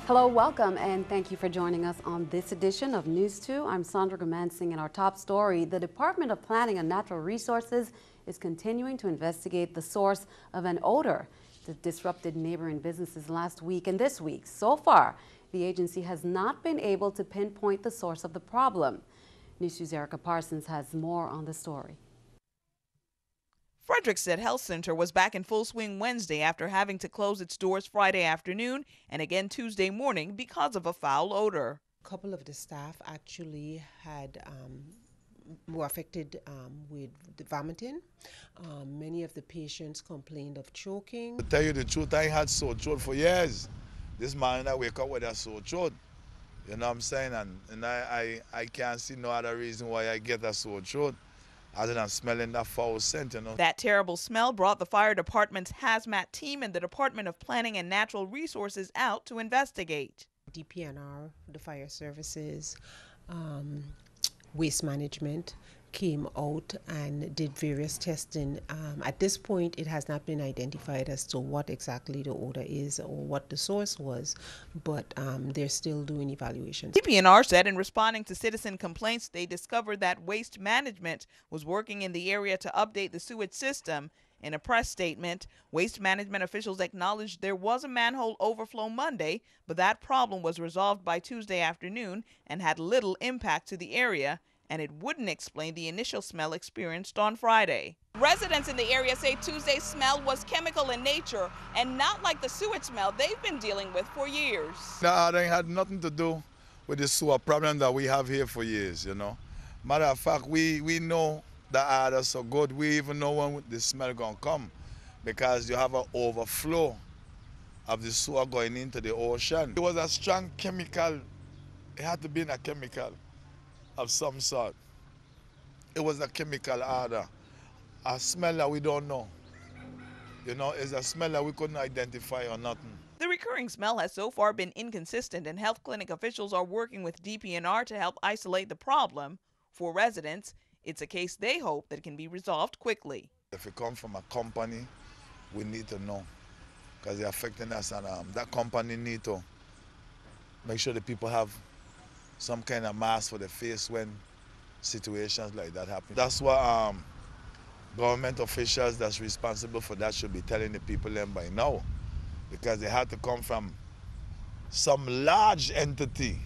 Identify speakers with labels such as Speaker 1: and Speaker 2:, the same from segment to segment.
Speaker 1: Hello, welcome, and thank you for joining us on this edition of News 2. I'm Sandra Gomansing, and our top story: the Department of Planning and Natural Resources is continuing to investigate the source of an odor that disrupted neighboring businesses last week and this week. So far, the agency has not been able to pinpoint the source of the problem. NEWS2's Erica Parsons has more on the story.
Speaker 2: Frederiksted Health Center was back in full swing Wednesday after having to close its doors Friday afternoon and again Tuesday morning because of a foul odor.
Speaker 3: A couple of the staff actually were affected with the vomiting. Many of the patients complained of choking.
Speaker 4: To tell you the truth, I had sore throat for years. This morning I wake up with a sore throat. You know what I'm saying? And I can't see no other reason why I get a sore throat other than smelling that foul scent, you know.
Speaker 2: That terrible smell brought the fire department's hazmat team and the Department of Planning and Natural Resources out to investigate.
Speaker 3: DPNR, the fire services, waste management came out and did various testing. At this point, it has not been identified as to what exactly the odor is or what the source was, but they're still doing evaluations.
Speaker 2: DPNR said in responding to citizen complaints, they discovered that waste management was working in the area to update the sewage system. In a press statement, waste management officials acknowledged there was a manhole overflow Monday, but that problem was resolved by Tuesday afternoon and had little impact to the area, and it wouldn't explain the initial smell experienced on Friday. Residents in the area say Tuesday's smell was chemical in nature and not like the sewage smell they've been dealing with for years.
Speaker 4: That had nothing to do with the sewer problem that we have here for years, you know. Matter of fact, we know the odor so good, we even know when the smell gonna come because you have an overflow of the sewer going into the ocean. It was a strong chemical, it had to be a chemical of some sort. It was a chemical odor, a smell that we don't know. You know, it's a smell that we couldn't identify or nothing.
Speaker 2: The recurring smell has so far been inconsistent, and health clinic officials are working with DPNR to help isolate the problem. For residents, it's a case they hope that can be resolved quickly.
Speaker 4: If it comes from a company, we need to know because they're affecting us, and that company need to make sure the people have some kind of mask for the face when situations like that happen. That's what government officials that's responsible for that should be telling the people them by now, because they had to come from some large entity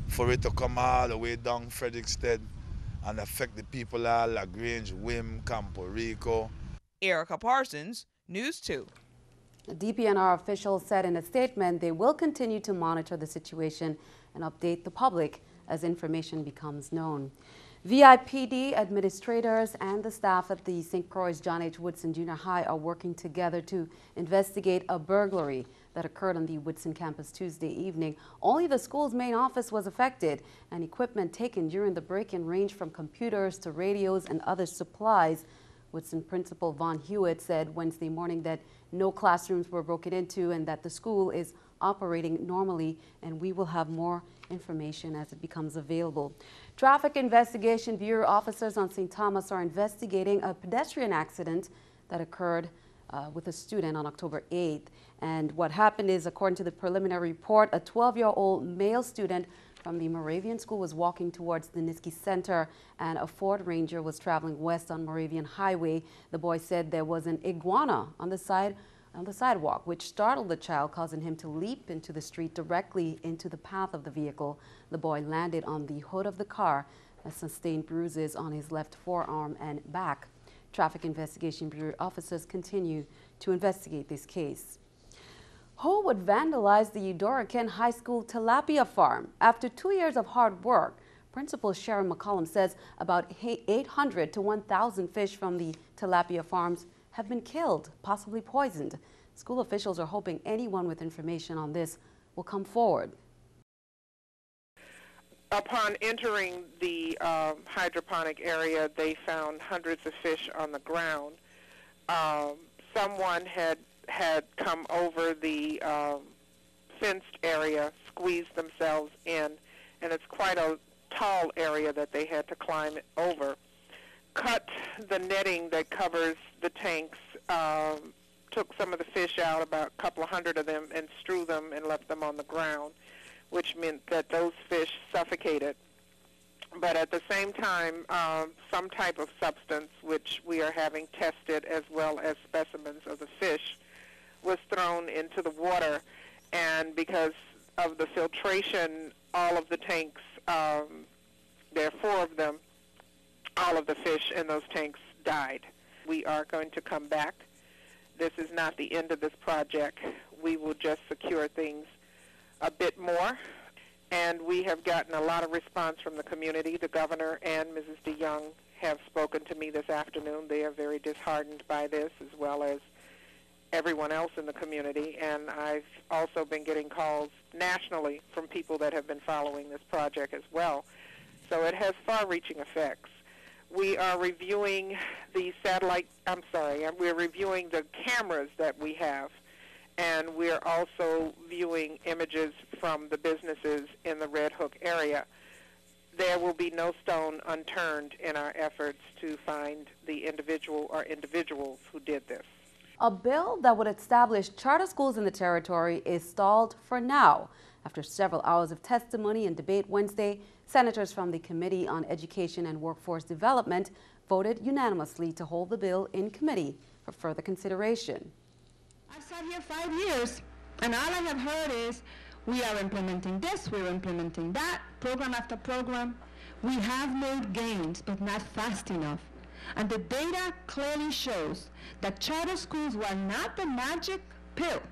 Speaker 4: for it to come all the way down Frederiksted and affect the people all LaGrange, Wim, Campo Rico.
Speaker 2: Erica Parsons, News 2.
Speaker 1: The DPNR officials said in a statement they will continue to monitor the situation and update the public as information becomes known. VIPD administrators and the staff at the St. Croix John H. Woodson Junior High are working together to investigate a burglary that occurred on the Woodson campus Tuesday evening. Only the school's main office was affected, and equipment taken during the break-in ranged from computers to radios and other supplies. Woodson Principal Von Hewitt said Wednesday morning that no classrooms were broken into and that the school is operating normally, and we will have more information as it becomes available. Traffic Investigation Bureau officers on St. Thomas are investigating a pedestrian accident that occurred with a student on October 8th. And what happened is, according to the preliminary report, a 12-year-old male student from the Moravian School was walking towards the Niski Center, and a Ford Ranger was traveling west on Moravian Highway. The boy said there was an iguana on the sidewalk, which startled the child, causing him to leap into the street directly into the path of the vehicle. The boy landed on the hood of the car and sustained bruises on his left forearm and back. Traffic Investigation Bureau officers continue to investigate this case. Who would vandalize the Eudora Kean High School tilapia farm? After 2 years of hard work, Principal Sharon Mc Collum says about 800 to 1,000 fish from the tilapia farms have been killed, possibly poisoned. School officials are hoping anyone with information on this will come forward.
Speaker 5: Upon entering the hydroponic area, they found hundreds of fish on the ground. Someone had come over the fenced area, squeezed themselves in, and it's quite a tall area that they had to climb over. cut the netting that covers the tanks, took some of the fish out, about a couple of hundred of them, and strew them and left them on the ground, which meant that those fish suffocated. But at the same time, some type of substance, which we are having tested, as well as specimens of the fish, was thrown into the water. And because of the filtration, all of the tanks, there are 4 of them, all of the fish in those tanks died. We are going to come back. This is not the end of this project. We will just secure things a bit more. And we have gotten a lot of response from the community. The governor and Mrs. DeYoung have spoken to me this afternoon. They are very disheartened by this, as well as everyone else in the community. And I've also been getting calls nationally from people that have been following this project as well. So it has far-reaching effects. We are reviewing the we're reviewing the cameras that we have, and we're also viewing images from the businesses in the Red Hook area. There will be no stone unturned in our efforts to find the individual or individuals who did this.
Speaker 1: A bill that would establish charter schools in the territory is stalled for now. After several hours of testimony and debate Wednesday, senators from the Committee on Education and Workforce Development voted unanimously to hold the bill in committee for further consideration.
Speaker 6: I've sat here 5 years, and all I have heard is, we are implementing this, we're implementing that, program after program. We have made gains, but not fast enough. And the data clearly shows that charter schools were not the magic pill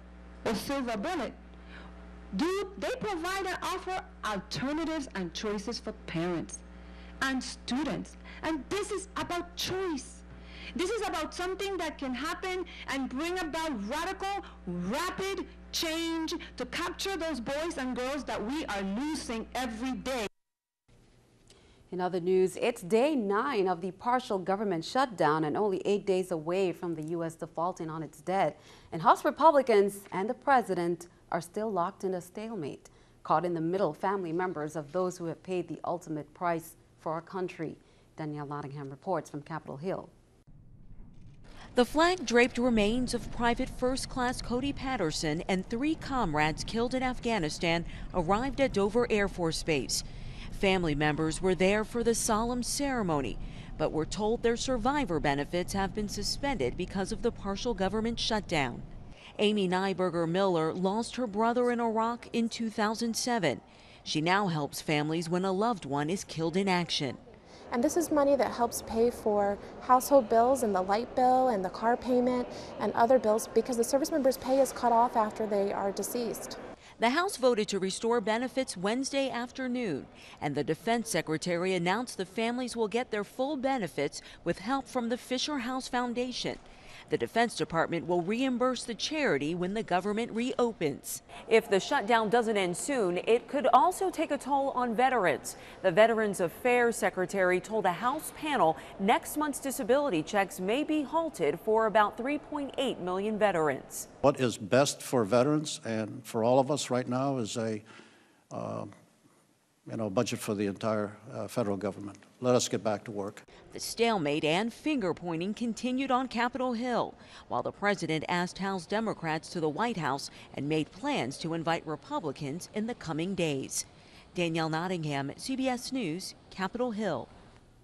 Speaker 6: or silver bullet. They provide and offer alternatives and choices for parents and students. And this is about choice. This is about something that can happen and bring about radical, rapid change to capture those boys and girls that we are losing every day.
Speaker 1: In other news, it's day 9 of the partial government shutdown and only 8 days away from the U.S. defaulting on its debt. And House Republicans and the president are still locked in a stalemate. Caught in the middle, family members of those who have paid the ultimate price for our country. Danielle Nottingham reports from Capitol Hill.
Speaker 7: The flag-draped remains of Private First Class Cody Patterson and 3 comrades killed in Afghanistan arrived at Dover Air Force Base. Family members were there for the solemn ceremony, but were told their survivor benefits have been suspended because of the partial government shutdown. Amy Nyberger Miller lost her brother in Iraq in 2007. She now helps families when a loved one is killed in action.
Speaker 8: And this is money that helps pay for household bills and the light bill and the car payment and other bills because the service members' pay is cut off after they are deceased.
Speaker 7: The House voted to restore benefits Wednesday afternoon, and the Defense Secretary announced the families will get their full benefits with help from the Fisher House Foundation. The Defense Department will reimburse the charity when the government reopens. If the shutdown doesn't end soon, it could also take a toll on veterans. The Veterans Affairs Secretary told a House panel next month's disability checks may be halted for about 3.8 million veterans.
Speaker 9: What is best for veterans and for all of us right now is a budget for the entire federal government. Let us get back to work.
Speaker 7: The stalemate and finger-pointing continued on Capitol Hill, while the president asked House Democrats to the White House and made plans to invite Republicans in the coming days. Danielle Nottingham, CBS News, Capitol Hill.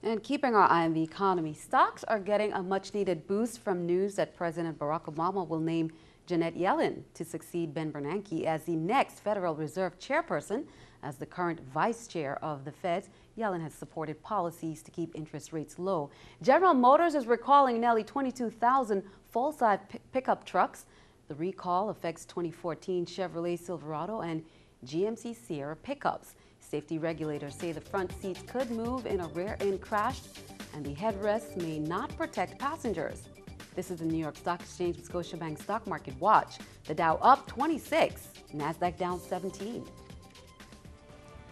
Speaker 1: And keeping our eye on the economy, stocks are getting a much-needed boost from news that President Barack Obama will name Janet Yellen to succeed Ben Bernanke as the next Federal Reserve chairperson. As the current vice chair of the Fed, Yellen has supported policies to keep interest rates low. General Motors is recalling nearly 22,000 full-size pickup trucks. The recall affects 2014 Chevrolet Silverado and GMC Sierra pickups. Safety regulators say the front seats could move in a rear-end crash, and the headrests may not protect passengers. This is the New York Stock Exchange with Scotiabank Stock Market Watch. The Dow up 26, NASDAQ down 17.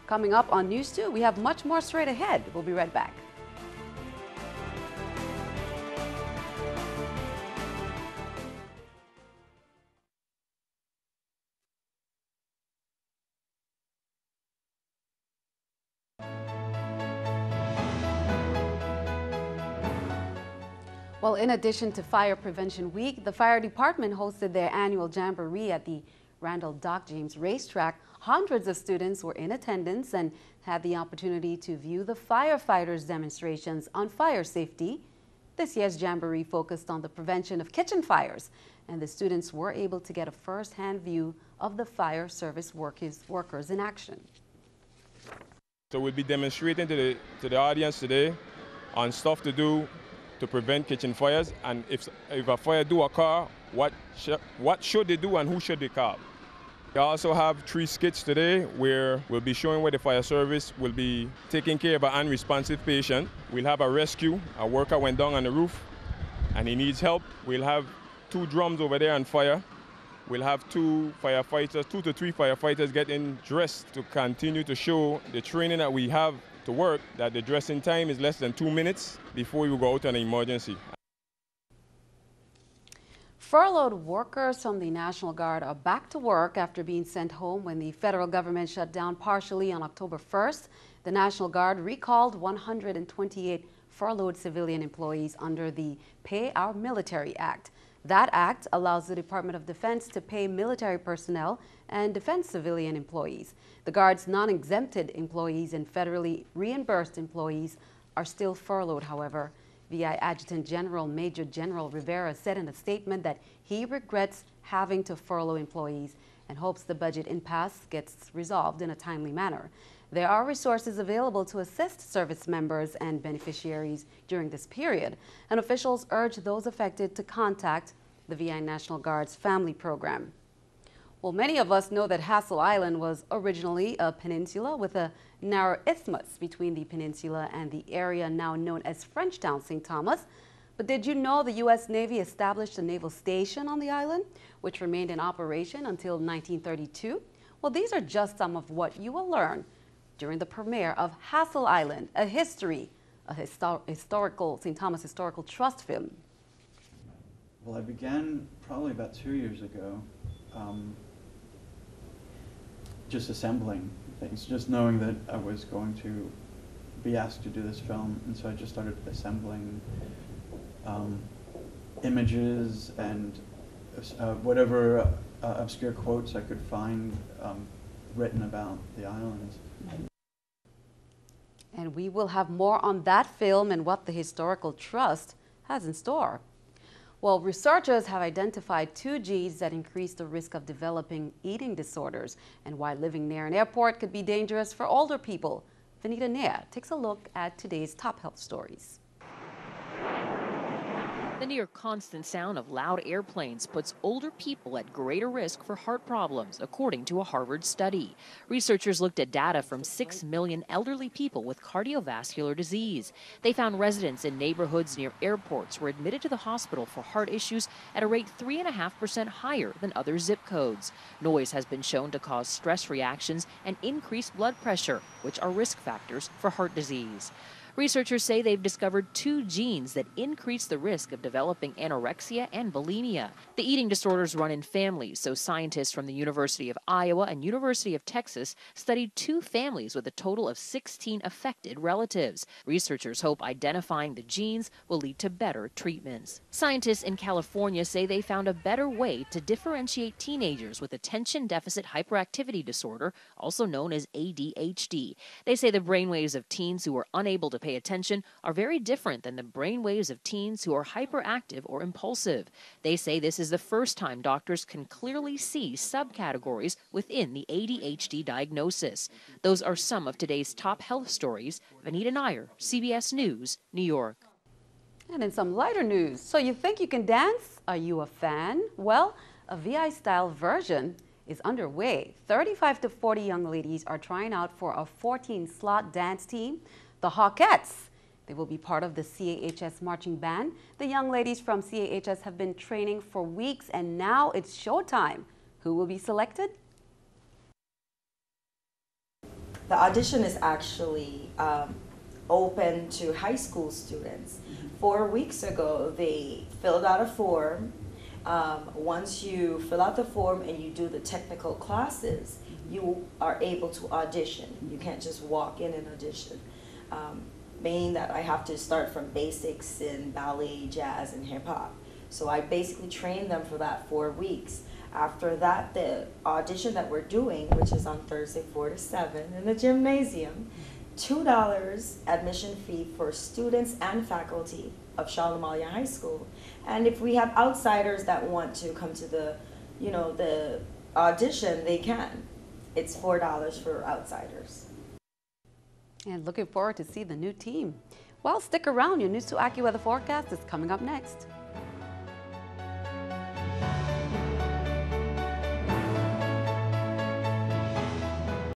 Speaker 1: Coming up on News 2, we have much more straight ahead. We'll be right back. Well, in addition to Fire Prevention Week, the fire department hosted their annual jamboree at the Randall Doc James Racetrack. Hundreds of students were in attendance and had the opportunity to view the firefighters' demonstrations on fire safety. This year's jamboree focused on the prevention of kitchen fires, and the students were able to get a first-hand view of the fire service workers in action.
Speaker 10: So we'll be demonstrating to the audience today on stuff to do to prevent kitchen fires, and if a fire do occur, what should they do and who should they call. We also have 3 skits today where we'll be showing where the fire service will be taking care of an unresponsive patient. We'll have a rescue. A worker went down on the roof and he needs help. We'll have 2 drums over there on fire. We'll have 2 firefighters, 2 to 3 firefighters getting dressed to continue to show the training that we have to work, that the dressing time is less than 2 minutes before you go out on an emergency.
Speaker 1: Furloughed workers from the National Guard are back to work after being sent home when the federal government shut down partially on October 1st. The National Guard recalled 128 furloughed civilian employees under the Pay Our Military Act. That act allows the Department of Defense to pay military personnel and defense civilian employees. The Guard's non-exempted employees and federally reimbursed employees are still furloughed, however. VI Adjutant General Major General Rivera said in a statement that he regrets having to furlough employees and hopes the budget impasse gets resolved in a timely manner. There are resources available to assist service members and beneficiaries during this period, and officials urge those affected to contact the VI National Guard's Family Program. Well, many of us know that Hassel Island was originally a peninsula with a narrow isthmus between the peninsula and the area now known as Frenchtown, St. Thomas. But did you know the U.S. Navy established a naval station on the island, which remained in operation until 1932? Well, these are just some of what you will learn during the premiere of Hassel Island, a history, a historical St. Thomas Historical Trust film.
Speaker 11: Well, I began probably about 2 years ago. Just assembling things, just knowing that I was going to be asked to do this film, and so I just started assembling images and whatever obscure quotes I could find written about the islands.
Speaker 1: And we will have more on that film and what the Historical Trust has in store. Well, researchers have identified 2 genes that increase the risk of developing eating disorders and why living near an airport could be dangerous for older people. Vanita Nair takes a look at today's top health stories.
Speaker 12: The near constant sound of loud airplanes puts older people at greater risk for heart problems, according to a Harvard study. Researchers looked at data from 6 million elderly people with cardiovascular disease. They found residents in neighborhoods near airports were admitted to the hospital for heart issues at a rate 3.5% higher than other zip codes. Noise has been shown to cause stress reactions and increased blood pressure, which are risk factors for heart disease. Researchers say they've discovered 2 genes that increase the risk of developing anorexia and bulimia. The eating disorders run in families, so scientists from the University of Iowa and University of Texas studied 2 families with a total of 16 affected relatives. Researchers hope identifying the genes will lead to better treatments. Scientists in California say they found a better way to differentiate teenagers with attention deficit hyperactivity disorder, also known as ADHD. They say the brainwaves of teens who are unable to pay attention are very different than the brainwaves of teens who are hyperactive or impulsive. They say this is the first time doctors can clearly see subcategories within the ADHD diagnosis. Those are some of today's top health stories. Vanita Nair, CBS News, New York.
Speaker 1: And in some lighter news, so you think you can dance? Are you a fan? Well, a VI-style version is underway. 35 to 40 young ladies are trying out for a 14-slot dance team, the Hawkettes. They will be part of the CAHS marching band. The young ladies from CAHS have been training for weeks, and now it's showtime. Who will be selected?
Speaker 13: The audition is actually open to high school students. 4 weeks ago, they filled out a form. Once you fill out the form and you do the technical classes, you are able to audition. You can't just walk in and audition. meaning that I have to start from basics in ballet, jazz, and hip hop. So I basically trained them for that 4 weeks. After that, the audition that we're doing, which is on Thursday 4 to 7 in the gymnasium, $2 admission fee for students and faculty of Shalimaya High School. And if we have outsiders that want to come to the, the audition, they can. It's $4 for outsiders.
Speaker 1: And looking forward to see the new team. Well, stick around. Your News2 AccuWeather forecast is coming up next.